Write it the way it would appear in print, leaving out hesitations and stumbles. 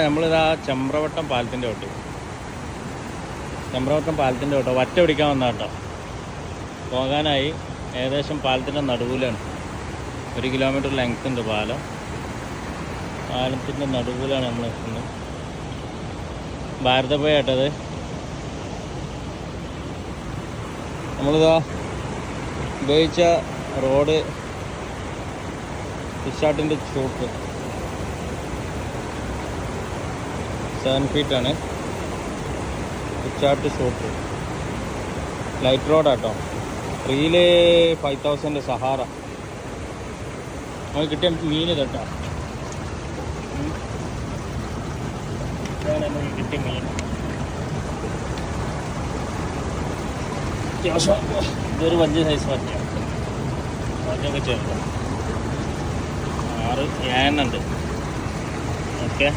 നമ്മളിതാ ചമ്രവട്ടം പാലത്തിൻ്റെ ഓട്ടോ വറ്റ പിടിക്കാൻ വന്ന കേട്ടോ. പോകാനായി ഏകദേശം പാലത്തിൻ്റെ നടുവിലാണ്. 1 കിലോമീറ്റർ ലെങ്ത് ഉണ്ട് പാലത്തിൻ്റെ നടുവിലാണ് നമ്മൾ നിൽക്കുന്നത്. ഭാരതപ്പുഴ കേട്ടത്. നമ്മളിതാ ഉപയോഗിച്ച റോഡ് ഫിഷാട്ടിൻ്റെ ഷൂട്ട് 7 ഫീറ്റാണ്. ഫിഷാട്ട് ഷൂട്ട് ലൈറ്റ് റോഡാട്ടോ. Reel 5000 Sahara. നമുക്ക് കിട്ടിയ മീൻ കേട്ടോ. നമുക്ക് കിട്ടിയ മീൻ അത്യാവശ്യം ഇതൊരു 5 സൈസ് പറ്റിയാണ്. അതൊക്കെ ചേർക്കാം. 6 ഏനുണ്ട്. ഓക്കെ.